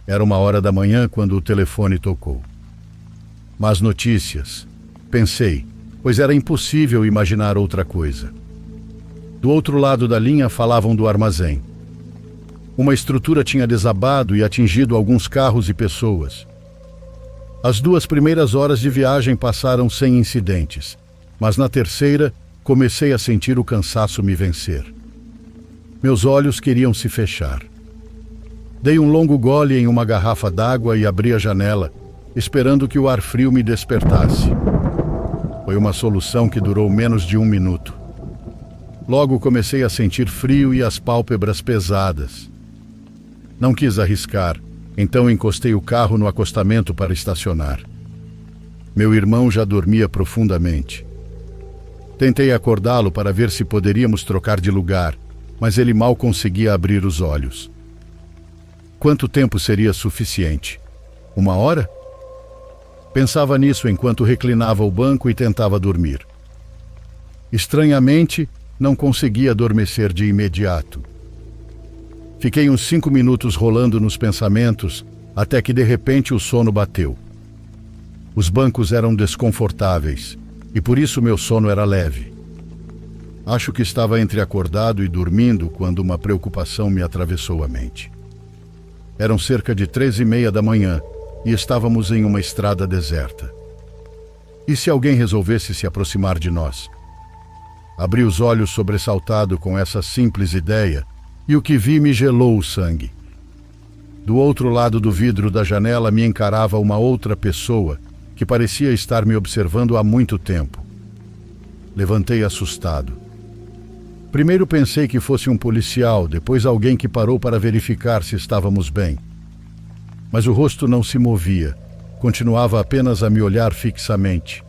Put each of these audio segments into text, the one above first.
Era 1h da manhã quando o telefone tocou. Más notícias, pensei, pois era impossível imaginar outra coisa. Do outro lado da linha falavam do armazém. Uma estrutura tinha desabado e atingido alguns carros e pessoas. As 2 primeiras horas de viagem passaram sem incidentes, mas na terceira comecei a sentir o cansaço me vencer. Meus olhos queriam se fechar. Dei um longo gole em uma garrafa d'água e abri a janela, esperando que o ar frio me despertasse. Foi uma solução que durou menos de 1 minuto. Logo comecei a sentir frio e as pálpebras pesadas. Não quis arriscar, então encostei o carro no acostamento para estacionar. Meu irmão já dormia profundamente. Tentei acordá-lo para ver se poderíamos trocar de lugar, mas ele mal conseguia abrir os olhos. Quanto tempo seria suficiente? 1 hora? Pensava nisso enquanto reclinava o banco e tentava dormir. Estranhamente, não conseguia adormecer de imediato. Fiquei uns 5 minutos rolando nos pensamentos, até que de repente o sono bateu. Os bancos eram desconfortáveis, e por isso meu sono era leve. Acho que estava entre acordado e dormindo quando uma preocupação me atravessou a mente. Eram cerca de 3h30 da manhã e estávamos em uma estrada deserta. E se alguém resolvesse se aproximar de nós? Abri os olhos sobressaltado com essa simples ideia e o que vi me gelou o sangue. Do outro lado do vidro da janela me encarava uma outra pessoa que parecia estar me observando há muito tempo. Levantei assustado. Primeiro pensei que fosse um policial, depois alguém que parou para verificar se estávamos bem. Mas o rosto não se movia, continuava apenas a me olhar fixamente.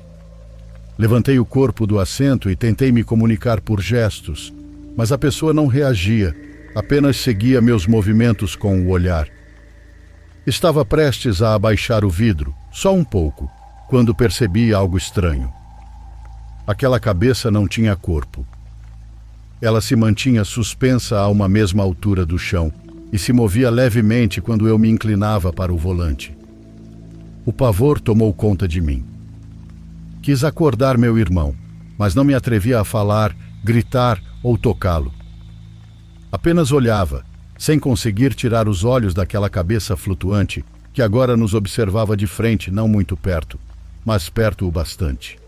Levantei o corpo do assento e tentei me comunicar por gestos, mas a pessoa não reagia, apenas seguia meus movimentos com o olhar. Estava prestes a abaixar o vidro, só um pouco, quando percebi algo estranho. Aquela cabeça não tinha corpo. Ela se mantinha suspensa a uma mesma altura do chão e se movia levemente quando eu me inclinava para o volante. O pavor tomou conta de mim. Quis acordar meu irmão, mas não me atrevia a falar, gritar ou tocá-lo. Apenas olhava, sem conseguir tirar os olhos daquela cabeça flutuante que agora nos observava de frente, não muito perto, mas perto o bastante.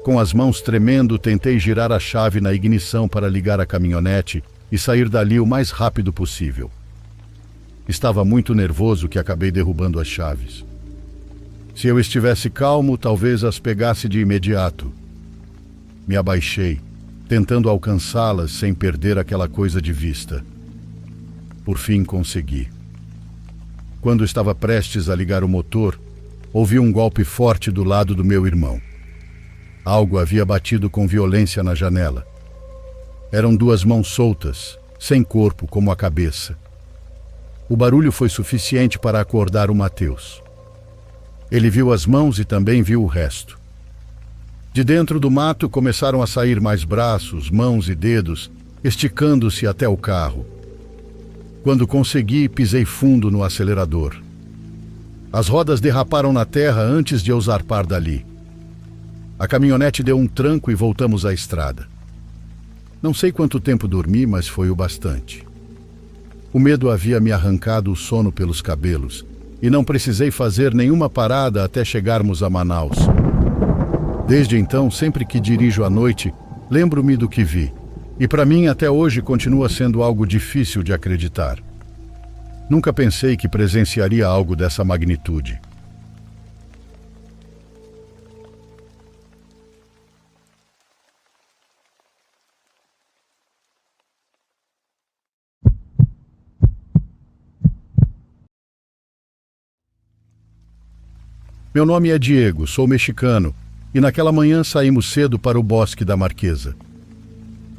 Com as mãos tremendo, tentei girar a chave na ignição para ligar a caminhonete e sair dali o mais rápido possível. Estava muito nervoso que acabei derrubando as chaves. Se eu estivesse calmo, talvez as pegasse de imediato. Me abaixei, tentando alcançá-las sem perder aquela coisa de vista. Por fim consegui. Quando estava prestes a ligar o motor, ouvi um golpe forte do lado do meu irmão. Algo havia batido com violência na janela. Eram 2 mãos soltas, sem corpo como a cabeça. O barulho foi suficiente para acordar o Mateus. Ele viu as mãos e também viu o resto. De dentro do mato começaram a sair mais braços, mãos e dedos, esticando-se até o carro. Quando consegui, pisei fundo no acelerador. As rodas derraparam na terra antes de eu zarpar dali. A caminhonete deu um tranco e voltamos à estrada. Não sei quanto tempo dormi, mas foi o bastante. O medo havia me arrancado o sono pelos cabelos e não precisei fazer nenhuma parada até chegarmos a Manaus. Desde então, sempre que dirijo à noite, lembro-me do que vi, e para mim até hoje continua sendo algo difícil de acreditar. Nunca pensei que presenciaria algo dessa magnitude. Meu nome é Diego, sou mexicano, e naquela manhã saímos cedo para o Bosque da Marquesa.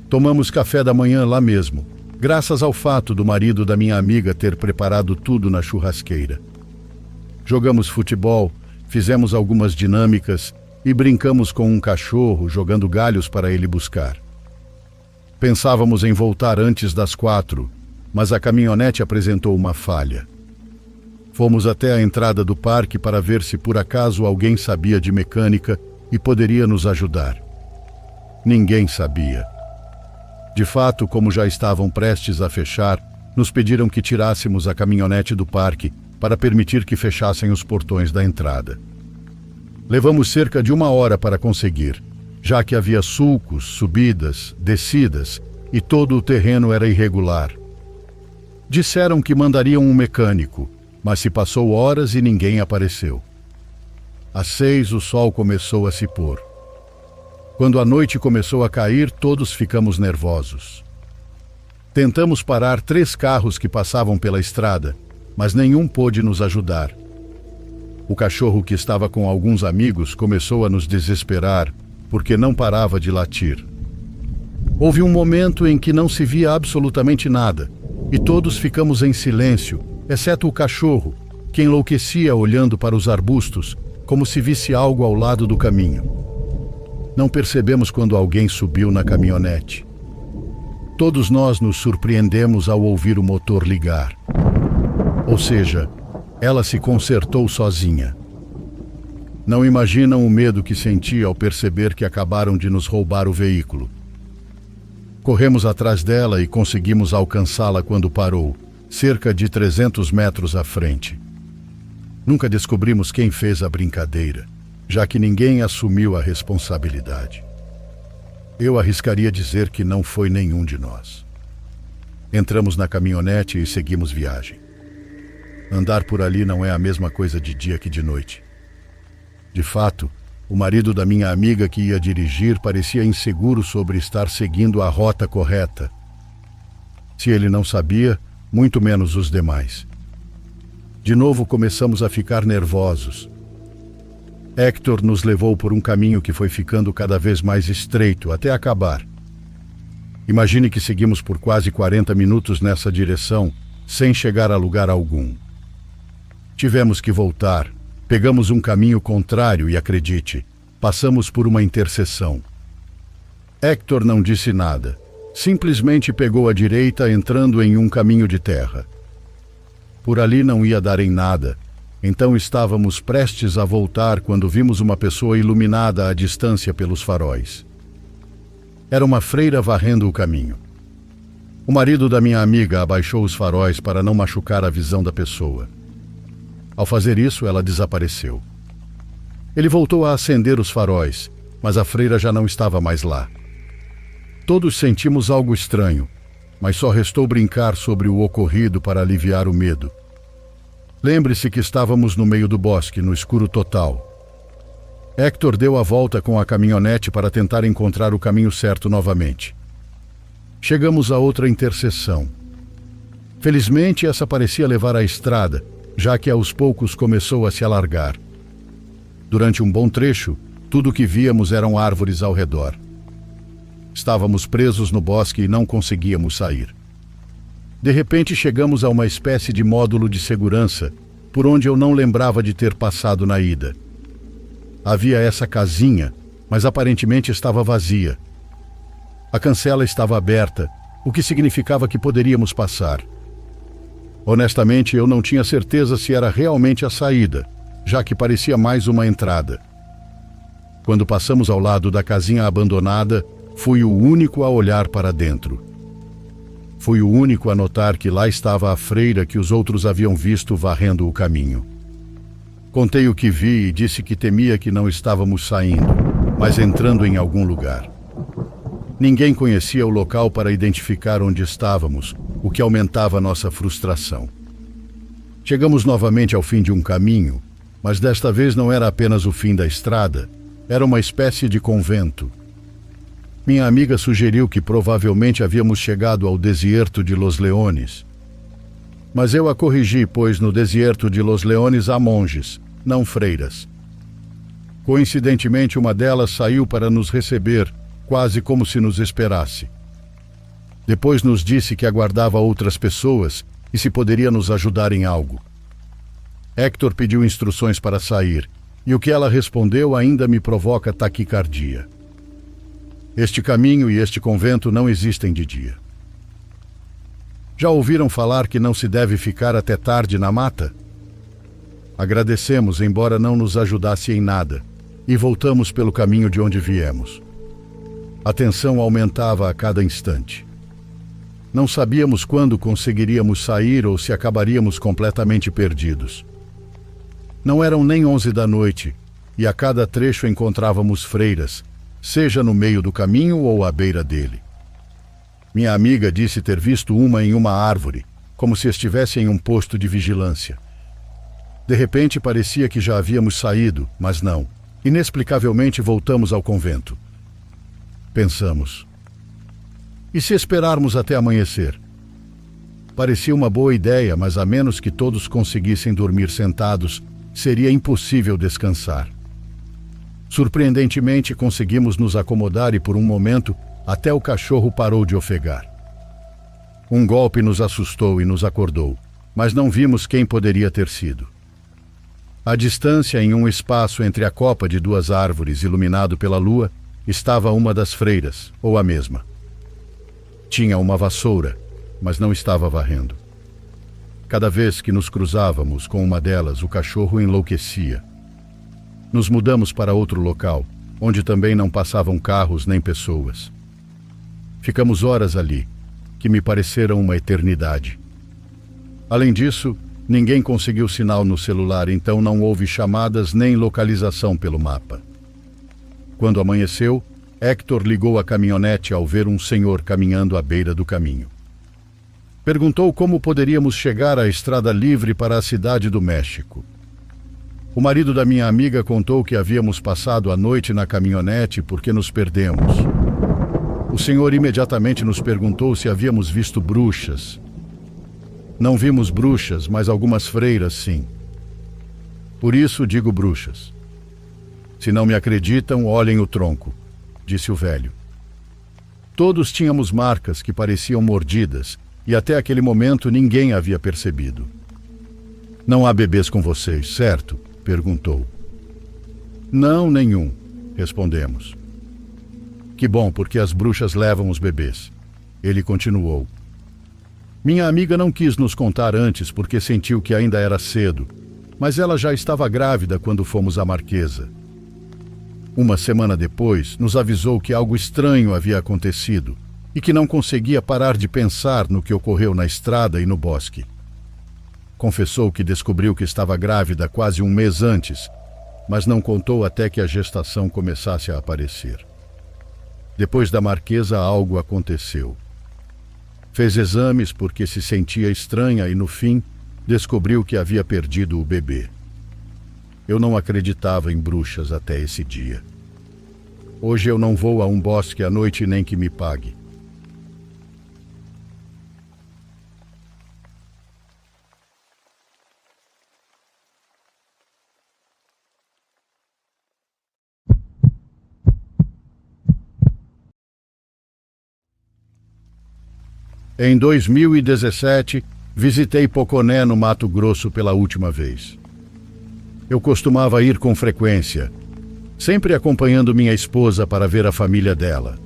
Tomamos café da manhã lá mesmo, graças ao fato do marido da minha amiga ter preparado tudo na churrasqueira. Jogamos futebol, fizemos algumas dinâmicas e brincamos com um cachorro, jogando galhos para ele buscar. Pensávamos em voltar antes das 4, mas a caminhonete apresentou uma falha. Fomos até a entrada do parque para ver se por acaso alguém sabia de mecânica e poderia nos ajudar. Ninguém sabia. De fato, como já estavam prestes a fechar, nos pediram que tirássemos a caminhonete do parque para permitir que fechassem os portões da entrada. Levamos cerca de 1 hora para conseguir, já que havia sulcos, subidas, descidas e todo o terreno era irregular. Disseram que mandariam um mecânico, mas se passou horas e ninguém apareceu. Às 6 o sol começou a se pôr. Quando a noite começou a cair, todos ficamos nervosos. Tentamos parar 3 carros que passavam pela estrada, mas nenhum pôde nos ajudar. O cachorro que estava com alguns amigos começou a nos desesperar, porque não parava de latir. Houve um momento em que não se via absolutamente nada, e todos ficamos em silêncio, exceto o cachorro, que enlouquecia olhando para os arbustos, como se visse algo ao lado do caminho. Não percebemos quando alguém subiu na caminhonete. Todos nós nos surpreendemos ao ouvir o motor ligar. Ou seja, ela se consertou sozinha. Não imaginam o medo que senti ao perceber que acabaram de nos roubar o veículo. Corremos atrás dela e conseguimos alcançá-la quando parou, cerca de 300 metros à frente. Nunca descobrimos quem fez a brincadeira, já que ninguém assumiu a responsabilidade. Eu arriscaria dizer que não foi nenhum de nós. Entramos na caminhonete e seguimos viagem. Andar por ali não é a mesma coisa de dia que de noite. De fato, o marido da minha amiga que ia dirigir parecia inseguro sobre estar seguindo a rota correta. Se ele não sabia, muito menos os demais. De novo começamos a ficar nervosos. Hector nos levou por um caminho que foi ficando cada vez mais estreito até acabar. Imagine que seguimos por quase 40 minutos nessa direção, sem chegar a lugar algum. Tivemos que voltar. Pegamos um caminho contrário e, acredite, passamos por uma interseção. Hector não disse nada. Simplesmente pegou a direita, entrando em um caminho de terra. Por ali não ia dar em nada, então estávamos prestes a voltar quando vimos uma pessoa iluminada à distância pelos faróis. Era uma freira varrendo o caminho. O marido da minha amiga abaixou os faróis para não machucar a visão da pessoa. Ao fazer isso, ela desapareceu. Ele voltou a acender os faróis, mas a freira já não estava mais lá. Todos sentimos algo estranho, mas só restou brincar sobre o ocorrido para aliviar o medo. Lembre-se que estávamos no meio do bosque, no escuro total. Hector deu a volta com a caminhonete para tentar encontrar o caminho certo novamente. Chegamos a outra interseção. Felizmente, essa parecia levar à estrada, já que aos poucos começou a se alargar. Durante um bom trecho, tudo o que víamos eram árvores ao redor. Estávamos presos no bosque e não conseguíamos sair. De repente chegamos a uma espécie de módulo de segurança, por onde eu não lembrava de ter passado na ida. Havia essa casinha, mas aparentemente estava vazia. A cancela estava aberta, o que significava que poderíamos passar. Honestamente, eu não tinha certeza se era realmente a saída, já que parecia mais uma entrada. Quando passamos ao lado da casinha abandonada, fui o único a olhar para dentro. Fui o único a notar que lá estava a freira que os outros haviam visto varrendo o caminho. Contei o que vi e disse que temia que não estávamos saindo, mas entrando em algum lugar. Ninguém conhecia o local para identificar onde estávamos, o que aumentava nossa frustração. Chegamos novamente ao fim de um caminho, mas desta vez não era apenas o fim da estrada, era uma espécie de convento. Minha amiga sugeriu que provavelmente havíamos chegado ao deserto de Los Leones. Mas eu a corrigi, pois no deserto de Los Leones há monges, não freiras. Coincidentemente, uma delas saiu para nos receber, quase como se nos esperasse. Depois nos disse que aguardava outras pessoas e se poderia nos ajudar em algo. Hector pediu instruções para sair, e o que ela respondeu ainda me provoca taquicardia. Este caminho e este convento não existem de dia. Já ouviram falar que não se deve ficar até tarde na mata? Agradecemos, embora não nos ajudasse em nada, e voltamos pelo caminho de onde viemos. A tensão aumentava a cada instante. Não sabíamos quando conseguiríamos sair ou se acabaríamos completamente perdidos. Não eram nem 11 da noite, e a cada trecho encontrávamos freiras, seja no meio do caminho ou à beira dele. Minha amiga disse ter visto uma em uma árvore, como se estivesse em um posto de vigilância. De repente parecia que já havíamos saído, mas não. Inexplicavelmente voltamos ao convento. Pensamos: e se esperarmos até amanhecer? Parecia uma boa ideia, mas a menos que todos conseguissem dormir sentados, seria impossível descansar. Surpreendentemente, conseguimos nos acomodar e por um momento até o cachorro parou de ofegar. Um golpe nos assustou e nos acordou, mas não vimos quem poderia ter sido. À distância, em um espaço entre a copa de duas árvores iluminado pela lua, estava uma das freiras, ou a mesma. Tinha uma vassoura, mas não estava varrendo. Cada vez que nos cruzávamos com uma delas, o cachorro enlouquecia. Nos mudamos para outro local, onde também não passavam carros nem pessoas. Ficamos horas ali, que me pareceram uma eternidade. Além disso, ninguém conseguiu sinal no celular, então não houve chamadas nem localização pelo mapa. Quando amanheceu, Hector ligou a caminhonete ao ver um senhor caminhando à beira do caminho. Perguntou como poderíamos chegar à estrada livre para a cidade do México. O marido da minha amiga contou que havíamos passado a noite na caminhonete porque nos perdemos. O senhor imediatamente nos perguntou se havíamos visto bruxas. Não vimos bruxas, mas algumas freiras, sim. Por isso digo bruxas. Se não me acreditam, olhem o tronco, disse o velho. Todos tínhamos marcas que pareciam mordidas, e até aquele momento ninguém havia percebido. Não há bebês com vocês, certo? Perguntou. Não, nenhum, respondemos. Que bom, porque as bruxas levam os bebês. Ele continuou. Minha amiga não quis nos contar antes porque sentiu que ainda era cedo, mas ela já estava grávida quando fomos à Marquesa. Uma semana depois, nos avisou que algo estranho havia acontecido e que não conseguia parar de pensar no que ocorreu na estrada e no bosque. Confessou que descobriu que estava grávida quase um mês antes, mas não contou até que a gestação começasse a aparecer. Depois da Marquesa, algo aconteceu. Fez exames porque se sentia estranha e, no fim, descobriu que havia perdido o bebê. Eu não acreditava em bruxas até esse dia. Hoje eu não vou a um bosque à noite nem que me pague. Em 2017, visitei Poconé, no Mato Grosso, pela última vez. Eu costumava ir com frequência, sempre acompanhando minha esposa para ver a família dela.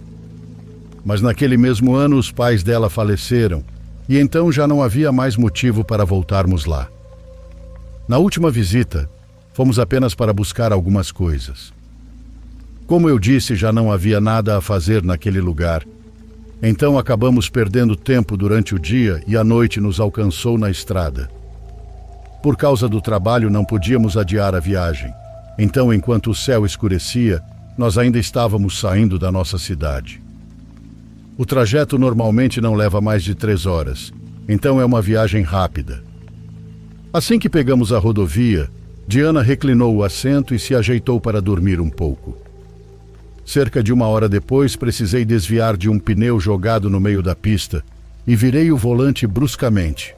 Mas naquele mesmo ano os pais dela faleceram e então já não havia mais motivo para voltarmos lá. Na última visita, fomos apenas para buscar algumas coisas. Como eu disse, já não havia nada a fazer naquele lugar. Então acabamos perdendo tempo durante o dia e a noite nos alcançou na estrada. Por causa do trabalho não podíamos adiar a viagem. Então, enquanto o céu escurecia, nós ainda estávamos saindo da nossa cidade. O trajeto normalmente não leva mais de 3 horas, então é uma viagem rápida. Assim que pegamos a rodovia, Diana reclinou o assento e se ajeitou para dormir um pouco. Cerca de 1 hora depois, precisei desviar de um pneu jogado no meio da pista e virei o volante bruscamente.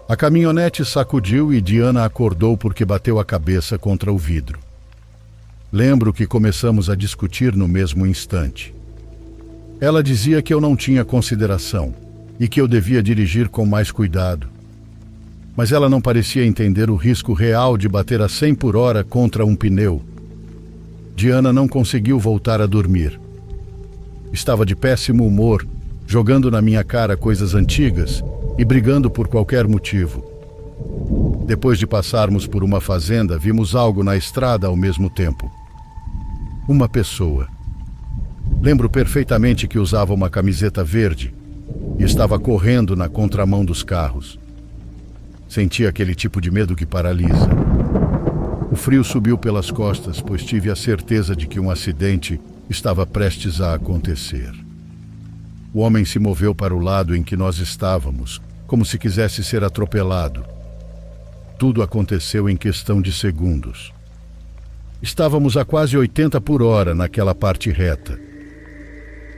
A caminhonete sacudiu e Diana acordou porque bateu a cabeça contra o vidro. Lembro que começamos a discutir no mesmo instante. Ela dizia que eu não tinha consideração e que eu devia dirigir com mais cuidado. Mas ela não parecia entender o risco real de bater a 100 por hora contra um pneu. Diana não conseguiu voltar a dormir. Estava de péssimo humor, jogando na minha cara coisas antigas e brigando por qualquer motivo. Depois de passarmos por uma fazenda, vimos algo na estrada ao mesmo tempo. Uma pessoa. Lembro perfeitamente que usava uma camiseta verde e estava correndo na contramão dos carros. Senti aquele tipo de medo que paralisa. O frio subiu pelas costas, pois tive a certeza de que um acidente estava prestes a acontecer. O homem se moveu para o lado em que nós estávamos, como se quisesse ser atropelado. Tudo aconteceu em questão de segundos. Estávamos a quase 80 por hora naquela parte reta.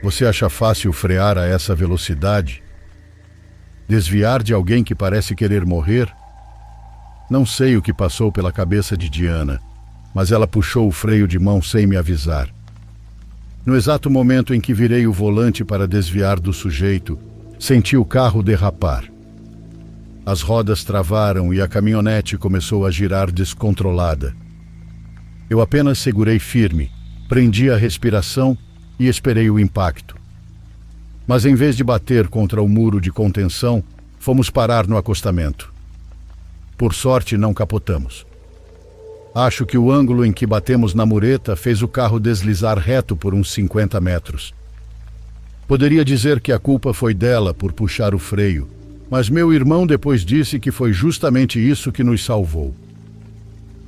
Você acha fácil frear a essa velocidade? Desviar de alguém que parece querer morrer? Não sei o que passou pela cabeça de Diana, mas ela puxou o freio de mão sem me avisar. No exato momento em que virei o volante para desviar do sujeito, senti o carro derrapar. As rodas travaram e a caminhonete começou a girar descontrolada. Eu apenas segurei firme, prendi a respiração e esperei o impacto. Mas em vez de bater contra o muro de contenção, fomos parar no acostamento. Por sorte, não capotamos. Acho que o ângulo em que batemos na mureta fez o carro deslizar reto por uns 50 metros. Poderia dizer que a culpa foi dela por puxar o freio, mas meu irmão depois disse que foi justamente isso que nos salvou.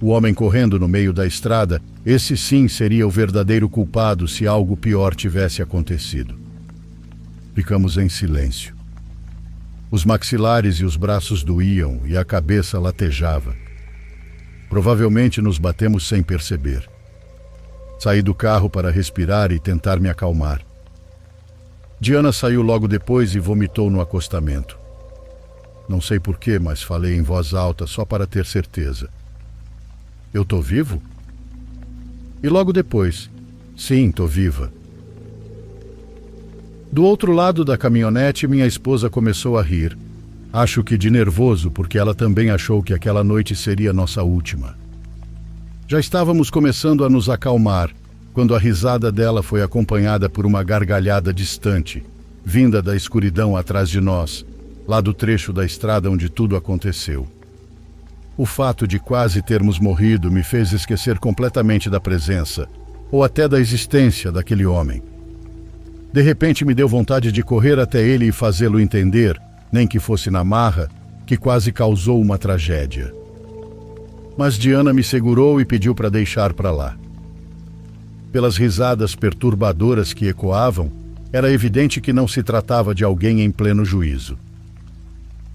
O homem correndo no meio da estrada, esse sim seria o verdadeiro culpado se algo pior tivesse acontecido. Ficamos em silêncio. Os maxilares e os braços doíam e a cabeça latejava. Provavelmente nos batemos sem perceber. Saí do carro para respirar e tentar me acalmar. Diana saiu logo depois e vomitou no acostamento. Não sei porquê, mas falei em voz alta só para ter certeza. Eu tô vivo? E logo depois, sim, tô viva. Do outro lado da caminhonete, minha esposa começou a rir. Acho que de nervoso, porque ela também achou que aquela noite seria nossa última. Já estávamos começando a nos acalmar, quando a risada dela foi acompanhada por uma gargalhada distante, vinda da escuridão atrás de nós, lá do trecho da estrada onde tudo aconteceu. O fato de quase termos morrido me fez esquecer completamente da presença, ou até da existência daquele homem. De repente me deu vontade de correr até ele e fazê-lo entender, nem que fosse na marra, que quase causou uma tragédia. Mas Diana me segurou e pediu para deixar para lá. Pelas risadas perturbadoras que ecoavam, era evidente que não se tratava de alguém em pleno juízo.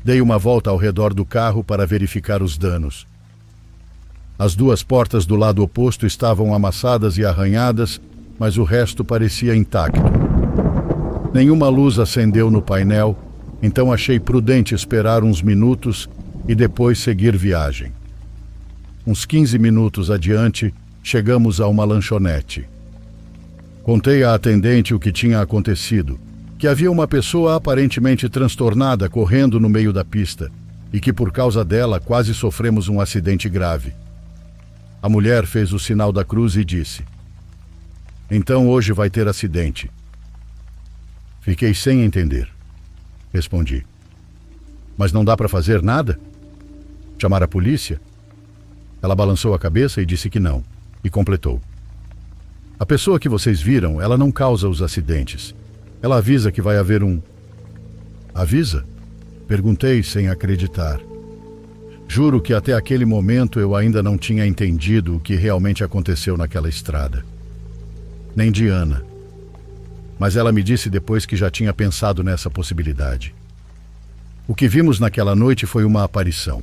Dei uma volta ao redor do carro para verificar os danos. As duas portas do lado oposto estavam amassadas e arranhadas, mas o resto parecia intacto. Nenhuma luz acendeu no painel, então achei prudente esperar uns minutos e depois seguir viagem. Uns 15 minutos adiante, chegamos a uma lanchonete. Contei à atendente o que tinha acontecido, que havia uma pessoa aparentemente transtornada correndo no meio da pista e que por causa dela quase sofremos um acidente grave. A mulher fez o sinal da cruz e disse: "Então hoje vai ter acidente." Fiquei sem entender. Respondi: "Mas não dá para fazer nada? Chamar a polícia?" Ela balançou a cabeça e disse que não, e completou: "A pessoa que vocês viram, ela não causa os acidentes. Ela avisa que vai haver um..." "Avisa?" Perguntei sem acreditar. Juro que até aquele momento eu ainda não tinha entendido o que realmente aconteceu naquela estrada. Nem Diana. Mas ela me disse depois que já tinha pensado nessa possibilidade. O que vimos naquela noite foi uma aparição.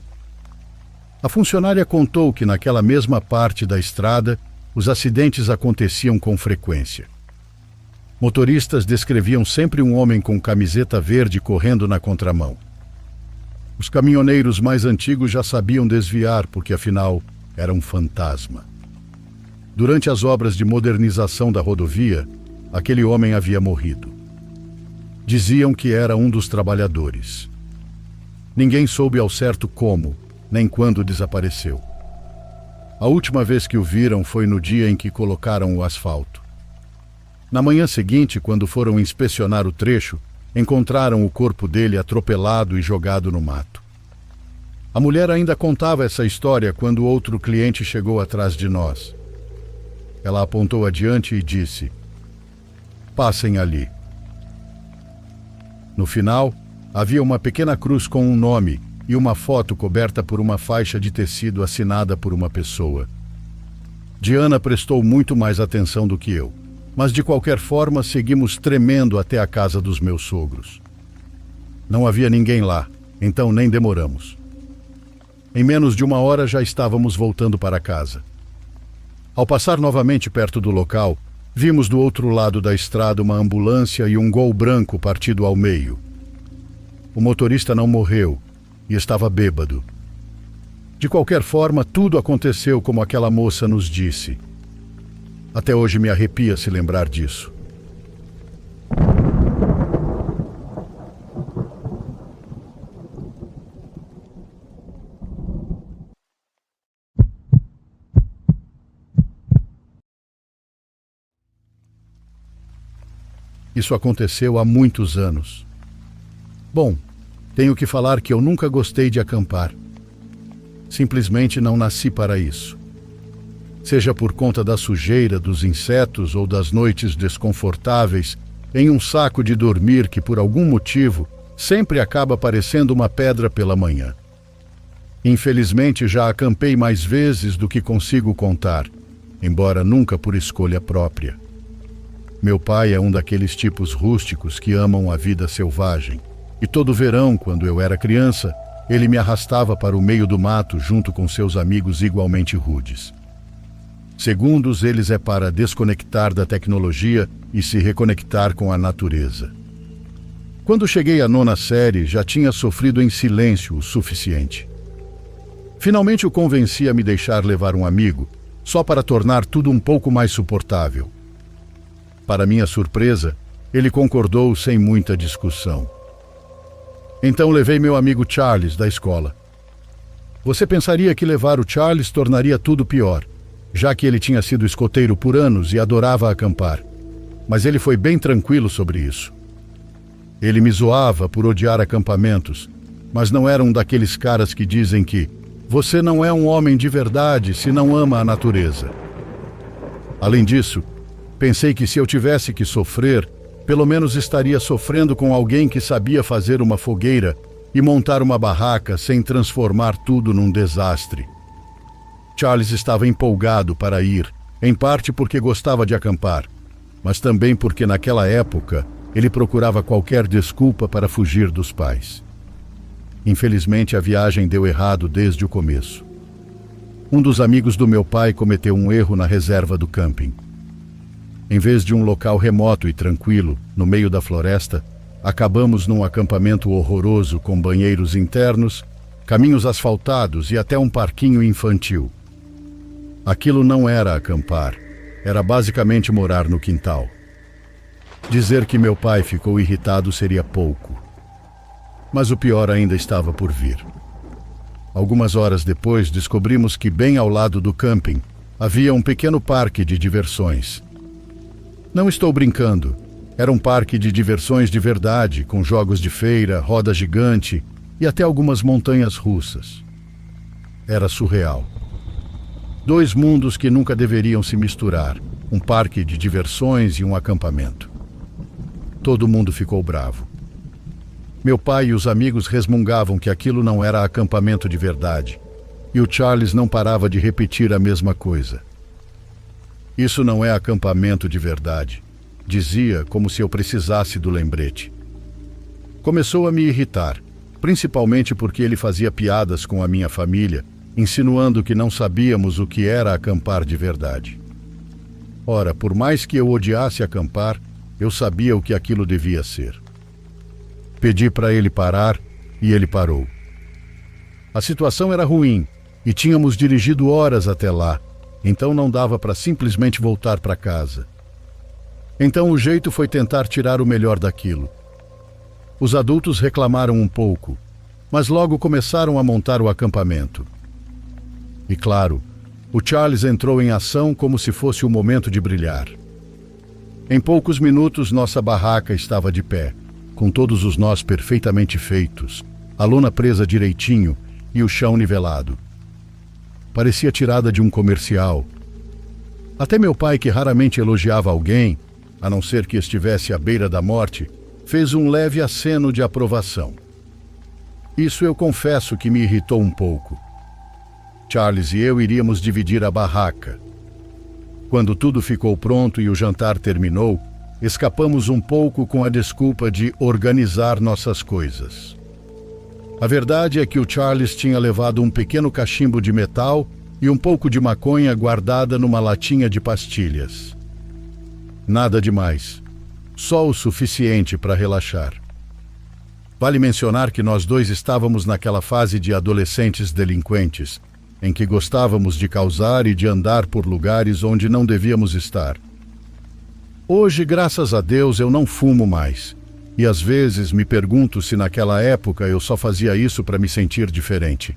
A funcionária contou que naquela mesma parte da estrada os acidentes aconteciam com frequência. Motoristas descreviam sempre um homem com camiseta verde correndo na contramão. Os caminhoneiros mais antigos já sabiam desviar, porque afinal era um fantasma. Durante as obras de modernização da rodovia, aquele homem havia morrido. Diziam que era um dos trabalhadores. Ninguém soube ao certo como, nem quando desapareceu. A última vez que o viram foi no dia em que colocaram o asfalto. Na manhã seguinte, quando foram inspecionar o trecho, encontraram o corpo dele atropelado e jogado no mato. A mulher ainda contava essa história quando outro cliente chegou atrás de nós. Ela apontou adiante e disse: "Passem ali." No final, havia uma pequena cruz com um nome e uma foto coberta por uma faixa de tecido assinada por uma pessoa. Diana prestou muito mais atenção do que eu, mas de qualquer forma seguimos tremendo até a casa dos meus sogros. Não havia ninguém lá, então nem demoramos. Em menos de uma hora já estávamos voltando para casa. Ao passar novamente perto do local, vimos do outro lado da estrada uma ambulância e um Gol branco partido ao meio. O motorista não morreu e estava bêbado. De qualquer forma, tudo aconteceu como aquela moça nos disse. Até hoje me arrepia se lembrar disso. Isso aconteceu há muitos anos. Bom, tenho que falar que eu nunca gostei de acampar. Simplesmente não nasci para isso. Seja por conta da sujeira, dos insetos ou das noites desconfortáveis em um saco de dormir que, por algum motivo, sempre acaba parecendo uma pedra pela manhã. Infelizmente, já acampei mais vezes do que consigo contar, embora nunca por escolha própria. Meu pai é um daqueles tipos rústicos que amam a vida selvagem, e todo verão, quando eu era criança, ele me arrastava para o meio do mato junto com seus amigos igualmente rudes. Segundos eles é para desconectar da tecnologia e se reconectar com a natureza. Quando cheguei à 9ª série, já tinha sofrido em silêncio o suficiente. Finalmente o convenci a me deixar levar um amigo, só para tornar tudo um pouco mais suportável. Para minha surpresa, ele concordou sem muita discussão. Então levei meu amigo Charles da escola. Você pensaria que levar o Charles tornaria tudo pior, já que ele tinha sido escoteiro por anos e adorava acampar. Mas ele foi bem tranquilo sobre isso. Ele me zoava por odiar acampamentos, mas não era um daqueles caras que dizem que você não é um homem de verdade se não ama a natureza. Além disso, pensei que se eu tivesse que sofrer, pelo menos estaria sofrendo com alguém que sabia fazer uma fogueira e montar uma barraca sem transformar tudo num desastre. Charles estava empolgado para ir, em parte porque gostava de acampar, mas também porque naquela época ele procurava qualquer desculpa para fugir dos pais. Infelizmente, a viagem deu errado desde o começo. Um dos amigos do meu pai cometeu um erro na reserva do camping. Em vez de um local remoto e tranquilo, no meio da floresta, acabamos num acampamento horroroso com banheiros internos, caminhos asfaltados e até um parquinho infantil. Aquilo não era acampar, era basicamente morar no quintal. Dizer que meu pai ficou irritado seria pouco. Mas o pior ainda estava por vir. Algumas horas depois, descobrimos que bem ao lado do camping havia um pequeno parque de diversões. Não estou brincando. Era um parque de diversões de verdade, com jogos de feira, roda gigante e até algumas montanhas russas. Era surreal. Dois mundos que nunca deveriam se misturar, um parque de diversões e um acampamento. Todo mundo ficou bravo. Meu pai e os amigos resmungavam que aquilo não era acampamento de verdade, e o Charles não parava de repetir a mesma coisa. Isso não é acampamento de verdade, dizia como se eu precisasse do lembrete. Começou a me irritar, principalmente porque ele fazia piadas com a minha família, insinuando que não sabíamos o que era acampar de verdade. Ora, por mais que eu odiasse acampar, eu sabia o que aquilo devia ser. Pedi para ele parar e ele parou. A situação era ruim e tínhamos dirigido horas até lá, então não dava para simplesmente voltar para casa. Então o jeito foi tentar tirar o melhor daquilo. Os adultos reclamaram um pouco, mas logo começaram a montar o acampamento. E claro, o Charles entrou em ação como se fosse o momento de brilhar. Em poucos minutos nossa barraca estava de pé, com todos os nós perfeitamente feitos, a lona presa direitinho e o chão nivelado. Parecia tirada de um comercial. Até meu pai, que raramente elogiava alguém, a não ser que estivesse à beira da morte, fez um leve aceno de aprovação. Isso eu confesso que me irritou um pouco. Charles e eu iríamos dividir a barraca. Quando tudo ficou pronto e o jantar terminou, escapamos um pouco com a desculpa de organizar nossas coisas. A verdade é que o Charles tinha levado um pequeno cachimbo de metal e um pouco de maconha guardada numa latinha de pastilhas. Nada demais, só o suficiente para relaxar. Vale mencionar que nós dois estávamos naquela fase de adolescentes delinquentes, em que gostávamos de causar e de andar por lugares onde não devíamos estar. Hoje, graças a Deus, eu não fumo mais, e às vezes me pergunto se naquela época eu só fazia isso para me sentir diferente.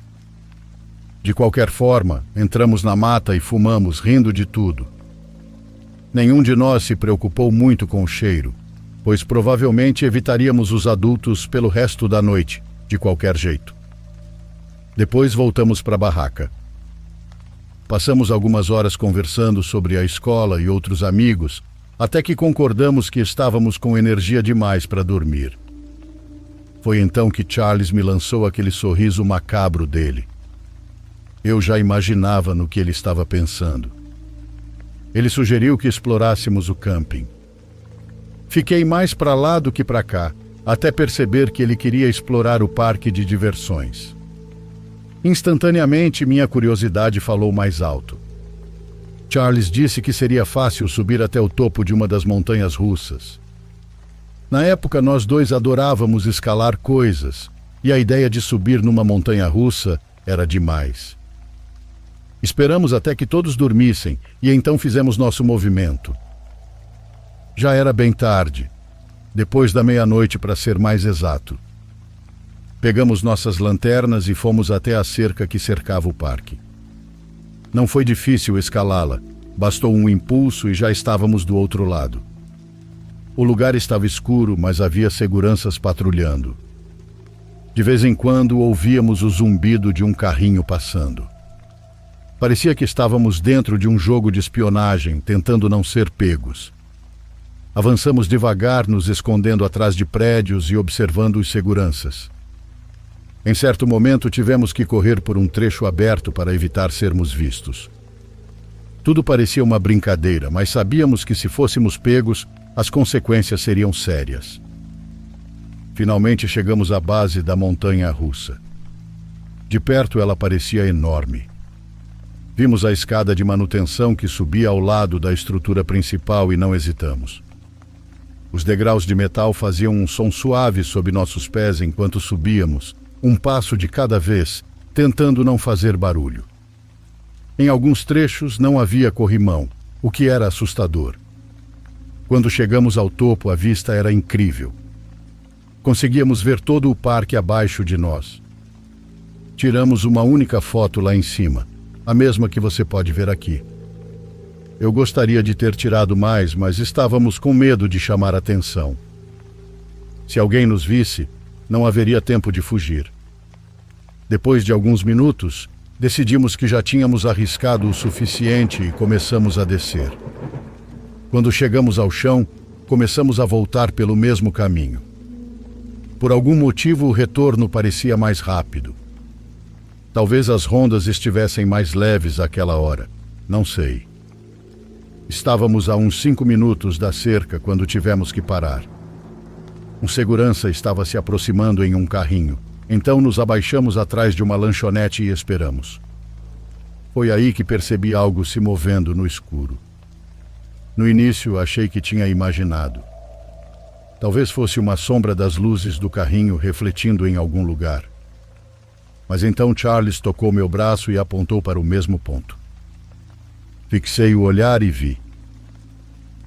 De qualquer forma, entramos na mata e fumamos, rindo de tudo. Nenhum de nós se preocupou muito com o cheiro, pois provavelmente evitaríamos os adultos pelo resto da noite, de qualquer jeito. Depois voltamos para a barraca. Passamos algumas horas conversando sobre a escola e outros amigos, até que concordamos que estávamos com energia demais para dormir. Foi então que Charles me lançou aquele sorriso macabro dele. Eu já imaginava no que ele estava pensando. Ele sugeriu que explorássemos o camping. Fiquei mais para lá do que para cá, até perceber que ele queria explorar o parque de diversões. Instantaneamente, minha curiosidade falou mais alto. Charles disse que seria fácil subir até o topo de uma das montanhas russas. Na época, nós dois adorávamos escalar coisas, e a ideia de subir numa montanha russa era demais. Esperamos até que todos dormissem, e então fizemos nosso movimento. Já era bem tarde, depois da meia-noite para ser mais exato. Pegamos nossas lanternas e fomos até a cerca que cercava o parque. Não foi difícil escalá-la, bastou um impulso e já estávamos do outro lado. O lugar estava escuro, mas havia seguranças patrulhando. De vez em quando ouvíamos o zumbido de um carrinho passando. Parecia que estávamos dentro de um jogo de espionagem, tentando não ser pegos. Avançamos devagar, nos escondendo atrás de prédios e observando os seguranças. Em certo momento, tivemos que correr por um trecho aberto para evitar sermos vistos. Tudo parecia uma brincadeira, mas sabíamos que se fôssemos pegos, as consequências seriam sérias. Finalmente chegamos à base da montanha russa. De perto ela parecia enorme. Vimos a escada de manutenção que subia ao lado da estrutura principal e não hesitamos. Os degraus de metal faziam um som suave sob nossos pés enquanto subíamos, um passo de cada vez, tentando não fazer barulho. Em alguns trechos não havia corrimão, o que era assustador. Quando chegamos ao topo, a vista era incrível. Conseguíamos ver todo o parque abaixo de nós. Tiramos uma única foto lá em cima, a mesma que você pode ver aqui. Eu gostaria de ter tirado mais, mas estávamos com medo de chamar atenção. Se alguém nos visse, não haveria tempo de fugir. Depois de alguns minutos, decidimos que já tínhamos arriscado o suficiente e começamos a descer. Quando chegamos ao chão, começamos a voltar pelo mesmo caminho. Por algum motivo, o retorno parecia mais rápido. Talvez as rondas estivessem mais leves àquela hora, não sei. Estávamos a uns 5 minutos da cerca quando tivemos que parar. Um segurança estava se aproximando em um carrinho, então nos abaixamos atrás de uma lanchonete e esperamos. Foi aí que percebi algo se movendo no escuro. No início, achei que tinha imaginado. Talvez fosse uma sombra das luzes do carrinho refletindo em algum lugar. Mas então Charles tocou meu braço e apontou para o mesmo ponto. Fixei o olhar e vi.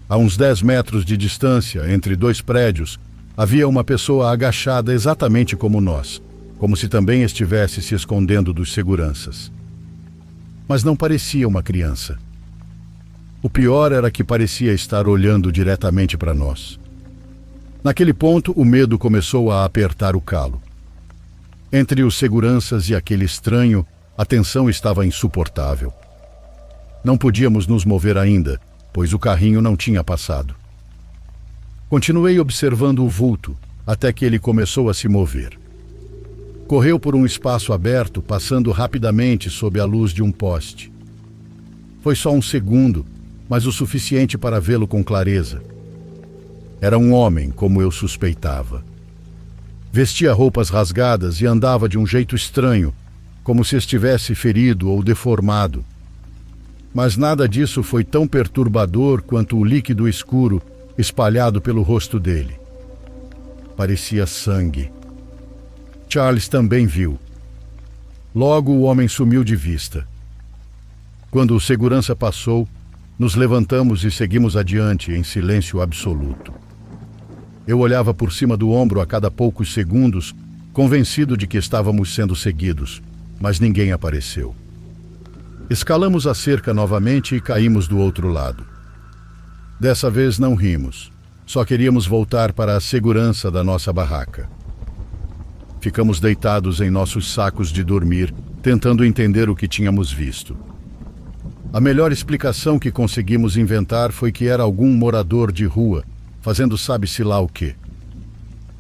A uns 10 metros de distância, entre 2 prédios, havia uma pessoa agachada exatamente como nós, como se também estivesse se escondendo dos seguranças. Mas não parecia uma criança. O pior era que parecia estar olhando diretamente para nós. Naquele ponto, o medo começou a apertar o calo. Entre os seguranças e aquele estranho, a tensão estava insuportável. Não podíamos nos mover ainda, pois o carrinho não tinha passado. Continuei observando o vulto, até que ele começou a se mover. Correu por um espaço aberto, passando rapidamente sob a luz de um poste. Foi só um segundo, mas o suficiente para vê-lo com clareza. Era um homem, como eu suspeitava. Vestia roupas rasgadas e andava de um jeito estranho, como se estivesse ferido ou deformado. Mas nada disso foi tão perturbador quanto o líquido escuro espalhado pelo rosto dele. Parecia sangue. Charles também viu. Logo o homem sumiu de vista. Quando o segurança passou, nos levantamos e seguimos adiante em silêncio absoluto. Eu olhava por cima do ombro a cada poucos segundos, convencido de que estávamos sendo seguidos, mas ninguém apareceu. Escalamos a cerca novamente e caímos do outro lado. Dessa vez não rimos, só queríamos voltar para a segurança da nossa barraca. Ficamos deitados em nossos sacos de dormir, tentando entender o que tínhamos visto. A melhor explicação que conseguimos inventar foi que era algum morador de rua, fazendo sabe-se lá o quê.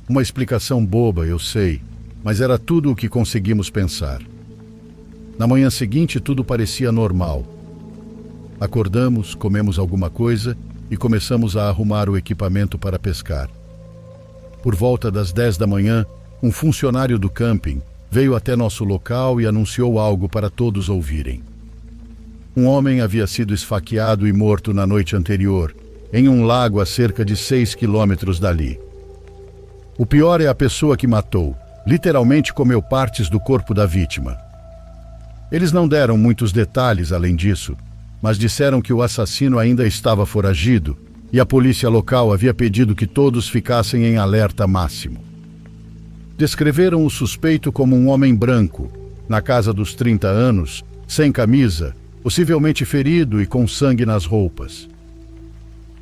Uma explicação boba, eu sei, mas era tudo o que conseguimos pensar. Na manhã seguinte, tudo parecia normal. Acordamos, comemos alguma coisa e começamos a arrumar o equipamento para pescar. Por volta das 10 da manhã, um funcionário do camping veio até nosso local e anunciou algo para todos ouvirem. Um homem havia sido esfaqueado e morto na noite anterior, em um lago a cerca de 6 quilômetros dali. O pior é a pessoa que matou, literalmente comeu partes do corpo da vítima. Eles não deram muitos detalhes além disso, mas disseram que o assassino ainda estava foragido e a polícia local havia pedido que todos ficassem em alerta máximo. Descreveram o suspeito como um homem branco, na casa dos 30 anos, sem camisa, possivelmente ferido e com sangue nas roupas.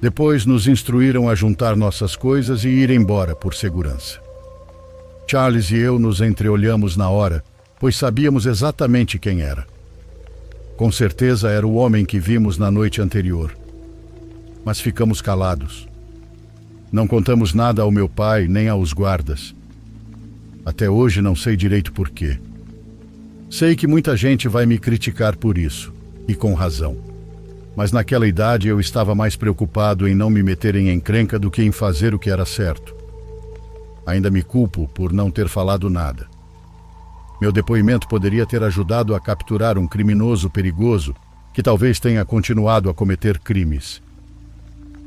Depois nos instruíram a juntar nossas coisas e ir embora por segurança. Charles e eu nos entreolhamos na hora, pois sabíamos exatamente quem era. Com certeza era o homem que vimos na noite anterior. Mas ficamos calados. Não contamos nada ao meu pai nem aos guardas. Até hoje não sei direito por quê. Sei que muita gente vai me criticar por isso, e com razão. Mas naquela idade eu estava mais preocupado em não me meter em encrenca do que em fazer o que era certo. Ainda me culpo por não ter falado nada. Meu depoimento poderia ter ajudado a capturar um criminoso perigoso que talvez tenha continuado a cometer crimes.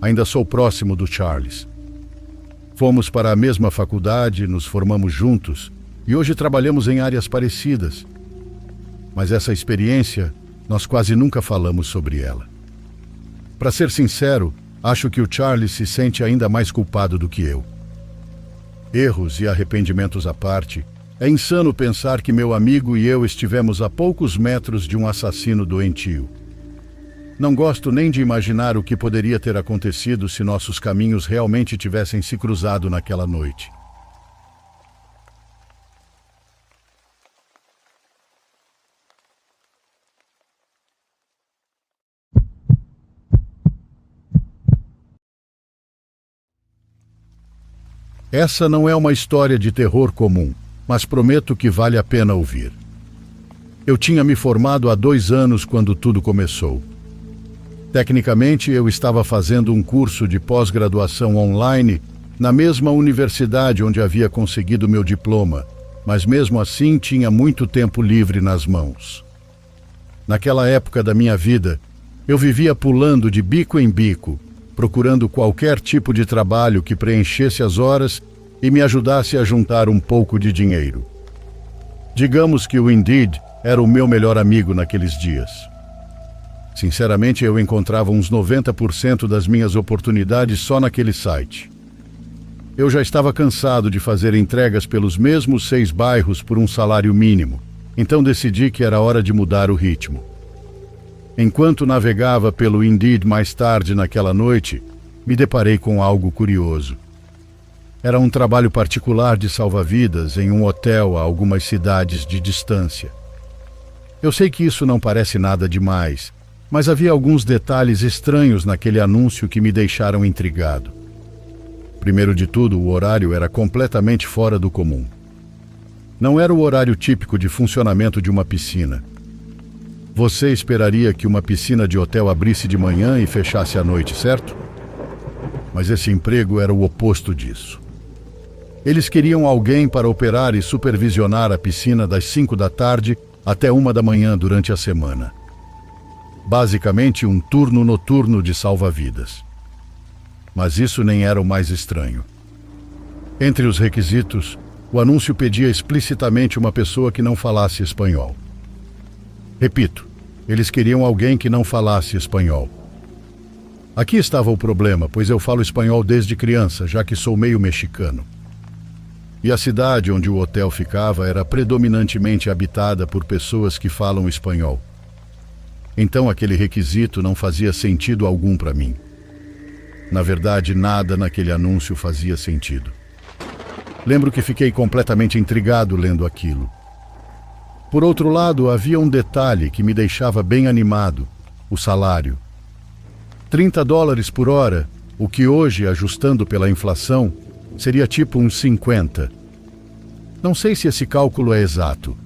Ainda sou próximo do Charles. Fomos para a mesma faculdade, nos formamos juntos e hoje trabalhamos em áreas parecidas. Mas essa experiência, nós quase nunca falamos sobre ela. Para ser sincero, acho que o Charles se sente ainda mais culpado do que eu. Erros e arrependimentos à parte, é insano pensar que meu amigo e eu estivemos a poucos metros de um assassino doentio. Não gosto nem de imaginar o que poderia ter acontecido se nossos caminhos realmente tivessem se cruzado naquela noite. Essa não é uma história de terror comum, mas prometo que vale a pena ouvir. Eu tinha me formado há 2 anos quando tudo começou. Tecnicamente, eu estava fazendo um curso de pós-graduação online na mesma universidade onde havia conseguido meu diploma, mas mesmo assim tinha muito tempo livre nas mãos. Naquela época da minha vida, eu vivia pulando de bico em bico, procurando qualquer tipo de trabalho que preenchesse as horas e me ajudasse a juntar um pouco de dinheiro. Digamos que o Indeed era o meu melhor amigo naqueles dias. Sinceramente, eu encontrava uns 90% das minhas oportunidades só naquele site. Eu já estava cansado de fazer entregas pelos mesmos 6 bairros por um salário mínimo, então decidi que era hora de mudar o ritmo. Enquanto navegava pelo Indeed mais tarde naquela noite, me deparei com algo curioso. Era um trabalho particular de salva-vidas em um hotel a algumas cidades de distância. Eu sei que isso não parece nada demais, mas havia alguns detalhes estranhos naquele anúncio que me deixaram intrigado. Primeiro de tudo, o horário era completamente fora do comum. Não era o horário típico de funcionamento de uma piscina. Você esperaria que uma piscina de hotel abrisse de manhã e fechasse à noite, certo? Mas esse emprego era o oposto disso. Eles queriam alguém para operar e supervisionar a piscina das 5 da tarde até 1 da manhã durante a semana. Basicamente um turno noturno de salva-vidas. Mas isso nem era o mais estranho. Entre os requisitos, o anúncio pedia explicitamente uma pessoa que não falasse espanhol. Repito, eles queriam alguém que não falasse espanhol. Aqui estava o problema, pois eu falo espanhol desde criança, já que sou meio mexicano. E a cidade onde o hotel ficava era predominantemente habitada por pessoas que falam espanhol. Então aquele requisito não fazia sentido algum para mim. Na verdade, nada naquele anúncio fazia sentido. Lembro que fiquei completamente intrigado lendo aquilo. Por outro lado, havia um detalhe que me deixava bem animado: o salário. $30 por hora, o que hoje, ajustando pela inflação, seria tipo uns 50. Não sei se esse cálculo é exato,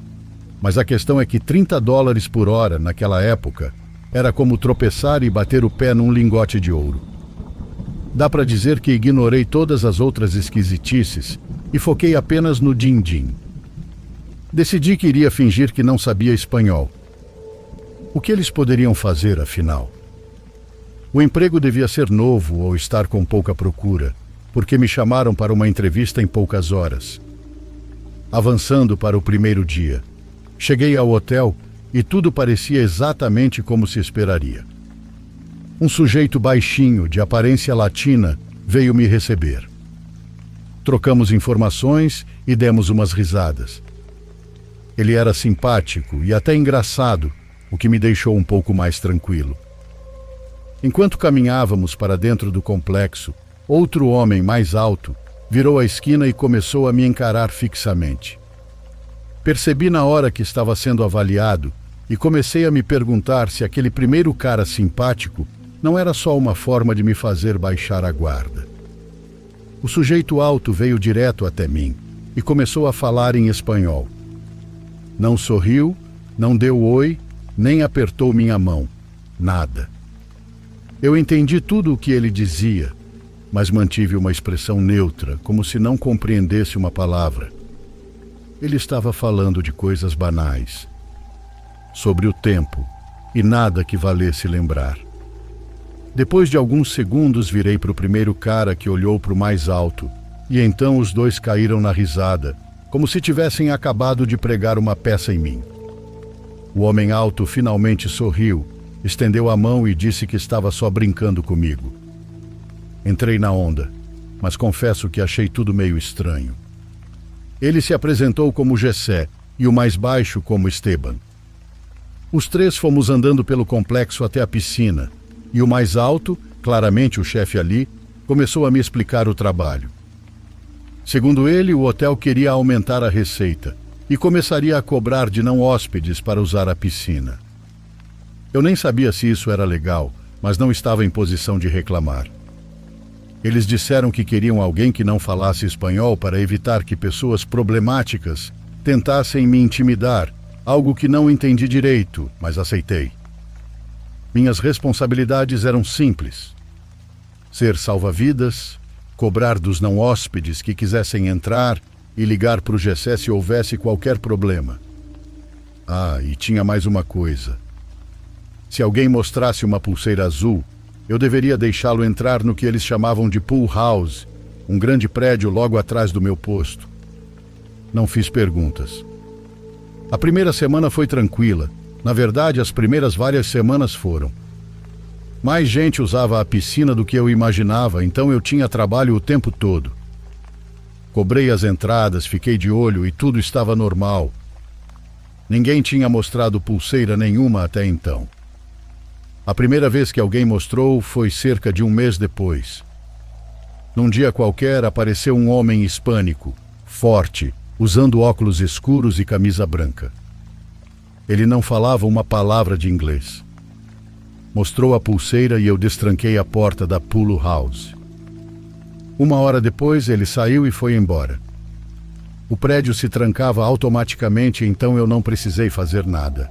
mas a questão é que $30 por hora, naquela época, era como tropeçar e bater o pé num lingote de ouro. Dá para dizer que ignorei todas as outras esquisitices e foquei apenas no din-din. Decidi que iria fingir que não sabia espanhol. O que eles poderiam fazer, afinal? O emprego devia ser novo ou estar com pouca procura, porque me chamaram para uma entrevista em poucas horas. Avançando para o primeiro dia, cheguei ao hotel e tudo parecia exatamente como se esperaria. Um sujeito baixinho, de aparência latina, veio me receber. Trocamos informações e demos umas risadas. Ele era simpático e até engraçado, o que me deixou um pouco mais tranquilo. Enquanto caminhávamos para dentro do complexo, outro homem mais alto virou a esquina e começou a me encarar fixamente. Percebi na hora que estava sendo avaliado e comecei a me perguntar se aquele primeiro cara simpático não era só uma forma de me fazer baixar a guarda. O sujeito alto veio direto até mim e começou a falar em espanhol. Não sorriu, não deu oi, nem apertou minha mão. Nada. Eu entendi tudo o que ele dizia, mas mantive uma expressão neutra, como se não compreendesse uma palavra. Ele estava falando de coisas banais, sobre o tempo, e nada que valesse lembrar. Depois de alguns segundos, virei para o primeiro cara que olhou para o mais alto, e então os dois caíram na risada, como se tivessem acabado de pregar uma peça em mim. O homem alto finalmente sorriu, estendeu a mão e disse que estava só brincando comigo. Entrei na onda, mas confesso que achei tudo meio estranho. Ele se apresentou como Gessé e o mais baixo como Esteban. Os três fomos andando pelo complexo até a piscina, e o mais alto, claramente o chefe ali, começou a me explicar o trabalho. Segundo ele, o hotel queria aumentar a receita e começaria a cobrar de não hóspedes para usar a piscina. Eu nem sabia se isso era legal, mas não estava em posição de reclamar. Eles disseram que queriam alguém que não falasse espanhol para evitar que pessoas problemáticas tentassem me intimidar, algo que não entendi direito, mas aceitei. Minhas responsabilidades eram simples: ser salva-vidas, cobrar dos não hóspedes que quisessem entrar e ligar para o Gessé se houvesse qualquer problema. Ah, e tinha mais uma coisa. Se alguém mostrasse uma pulseira azul, eu deveria deixá-lo entrar no que eles chamavam de pool house, um grande prédio logo atrás do meu posto. Não fiz perguntas. A primeira semana foi tranquila. Na verdade, as primeiras várias semanas foram. Mais gente usava a piscina do que eu imaginava, então eu tinha trabalho o tempo todo. Cobrei as entradas, fiquei de olho e tudo estava normal. Ninguém tinha mostrado pulseira nenhuma até então. A primeira vez que alguém mostrou foi cerca de um mês depois. Num dia qualquer apareceu um homem hispânico, forte, usando óculos escuros e camisa branca. Ele não falava uma palavra de inglês. Mostrou a pulseira e eu destranquei a porta da Pool House. 1 hora depois ele saiu e foi embora. O prédio se trancava automaticamente, então eu não precisei fazer nada.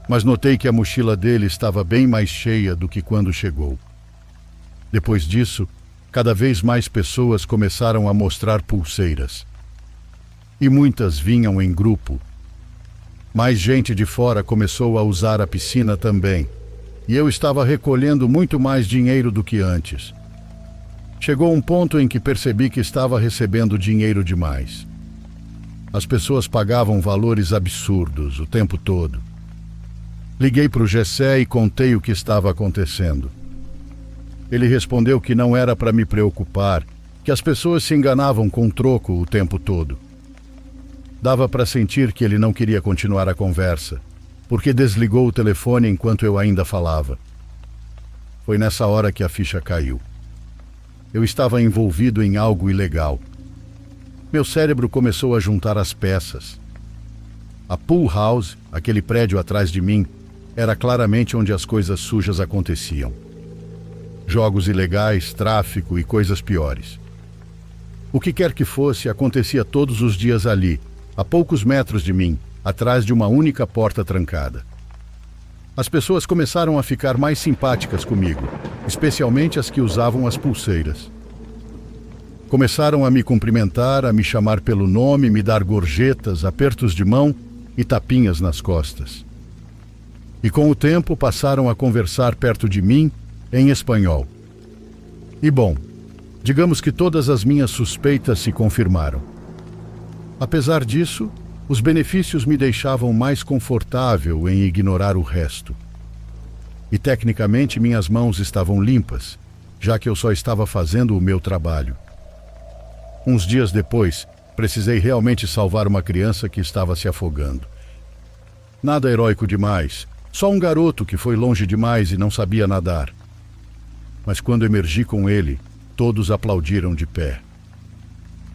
Mas notei que a mochila dele estava bem mais cheia do que quando chegou. Depois disso, cada vez mais pessoas começaram a mostrar pulseiras. E muitas vinham em grupo. Mais gente de fora começou a usar a piscina também, e eu estava recolhendo muito mais dinheiro do que antes. Chegou um ponto em que percebi que estava recebendo dinheiro demais. As pessoas pagavam valores absurdos o tempo todo. Liguei para o Gessé e contei o que estava acontecendo. Ele respondeu que não era para me preocupar, que as pessoas se enganavam com troco o tempo todo. Dava para sentir que ele não queria continuar a conversa, porque desligou o telefone enquanto eu ainda falava. Foi nessa hora que a ficha caiu. Eu estava envolvido em algo ilegal. Meu cérebro começou a juntar as peças. A Pool House, aquele prédio atrás de mim, era claramente onde as coisas sujas aconteciam. Jogos ilegais, tráfico e coisas piores. O que quer que fosse, acontecia todos os dias ali, a poucos metros de mim, atrás de uma única porta trancada. As pessoas começaram a ficar mais simpáticas comigo, especialmente as que usavam as pulseiras. Começaram a me cumprimentar, a me chamar pelo nome, me dar gorjetas, apertos de mão e tapinhas nas costas. E com o tempo passaram a conversar perto de mim em espanhol. E bom, digamos que todas as minhas suspeitas se confirmaram. Apesar disso, os benefícios me deixavam mais confortável em ignorar o resto. E tecnicamente minhas mãos estavam limpas, já que eu só estava fazendo o meu trabalho. Uns dias depois, precisei realmente salvar uma criança que estava se afogando. Nada heróico demais, só um garoto que foi longe demais e não sabia nadar. Mas quando emergi com ele, todos aplaudiram de pé.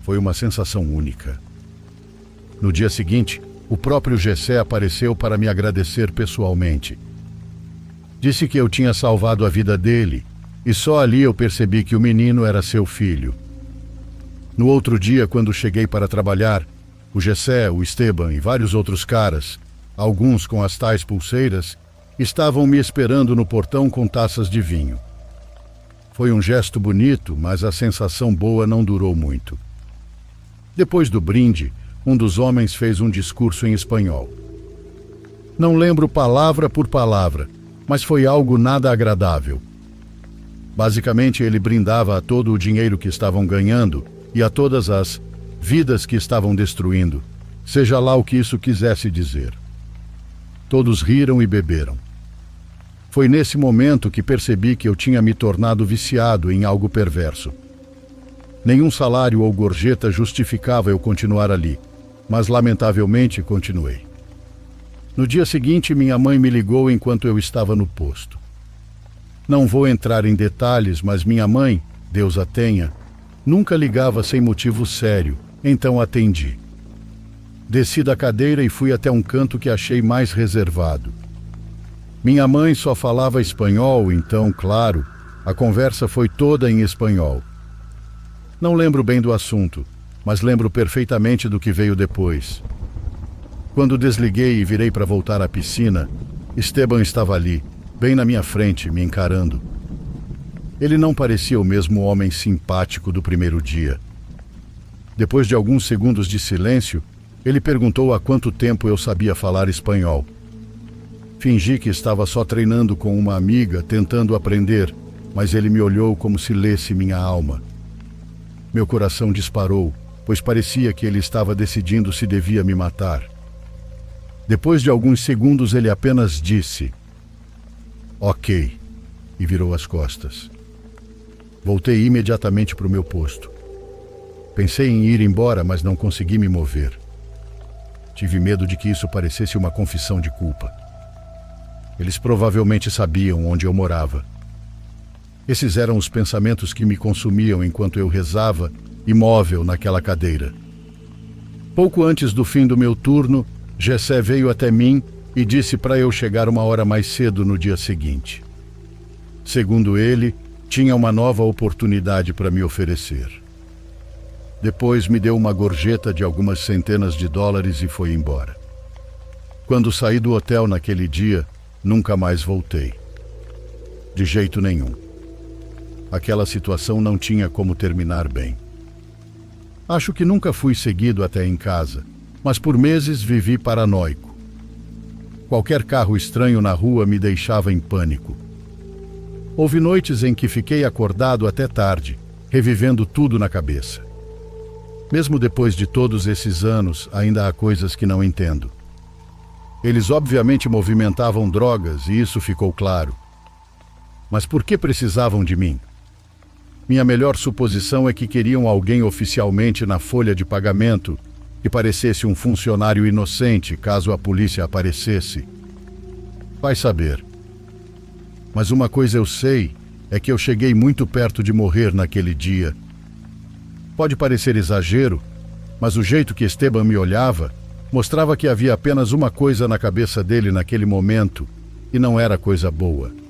Foi uma sensação única. No dia seguinte, o próprio Gessé apareceu para me agradecer pessoalmente. Disse que eu tinha salvado a vida dele, e só ali eu percebi que o menino era seu filho. No outro dia, quando cheguei para trabalhar, o Gessé, o Esteban e vários outros caras, alguns com as tais pulseiras, estavam me esperando no portão com taças de vinho. Foi um gesto bonito, mas a sensação boa não durou muito. Depois do brinde, um dos homens fez um discurso em espanhol. Não lembro palavra por palavra, mas foi algo nada agradável. Basicamente, ele brindava a todo o dinheiro que estavam ganhando e a todas as vidas que estavam destruindo, seja lá o que isso quisesse dizer. Todos riram e beberam. Foi nesse momento que percebi que eu tinha me tornado viciado em algo perverso. Nenhum salário ou gorjeta justificava eu continuar ali, mas lamentavelmente continuei. No dia seguinte, minha mãe me ligou enquanto eu estava no posto. Não vou entrar em detalhes, mas minha mãe, Deus a tenha, nunca ligava sem motivo sério, então atendi. Desci da cadeira e fui até um canto que achei mais reservado. Minha mãe só falava espanhol, então, claro, a conversa foi toda em espanhol. Não lembro bem do assunto, mas lembro perfeitamente do que veio depois. Quando desliguei e virei para voltar à piscina, Esteban estava ali, bem na minha frente, me encarando. Ele não parecia o mesmo homem simpático do primeiro dia. Depois de alguns segundos de silêncio, ele perguntou há quanto tempo eu sabia falar espanhol. Fingi que estava só treinando com uma amiga, tentando aprender, mas ele me olhou como se lesse minha alma. Meu coração disparou, pois parecia que ele estava decidindo se devia me matar. Depois de alguns segundos, ele apenas disse: "Ok", e virou as costas. Voltei imediatamente para o meu posto. Pensei em ir embora, mas não consegui me mover. Tive medo de que isso parecesse uma confissão de culpa. Eles provavelmente sabiam onde eu morava. Esses eram os pensamentos que me consumiam enquanto eu rezava, imóvel naquela cadeira. Pouco antes do fim do meu turno, Jessé veio até mim e disse para eu chegar uma hora mais cedo no dia seguinte. Segundo ele, tinha uma nova oportunidade para me oferecer. Depois me deu uma gorjeta de algumas centenas de dólares e foi embora. Quando saí do hotel naquele dia, nunca mais voltei. De jeito nenhum. Aquela situação não tinha como terminar bem. Acho que nunca fui seguido até em casa, mas por meses vivi paranoico. Qualquer carro estranho na rua me deixava em pânico. Houve noites em que fiquei acordado até tarde, revivendo tudo na cabeça. Mesmo depois de todos esses anos, ainda há coisas que não entendo. Eles obviamente movimentavam drogas e isso ficou claro. Mas por que precisavam de mim? Minha melhor suposição é que queriam alguém oficialmente na folha de pagamento que parecesse um funcionário inocente caso a polícia aparecesse. Vai saber. Mas uma coisa eu sei é que eu cheguei muito perto de morrer naquele dia. Pode parecer exagero, mas o jeito que Esteban me olhava mostrava que havia apenas uma coisa na cabeça dele naquele momento e não era coisa boa.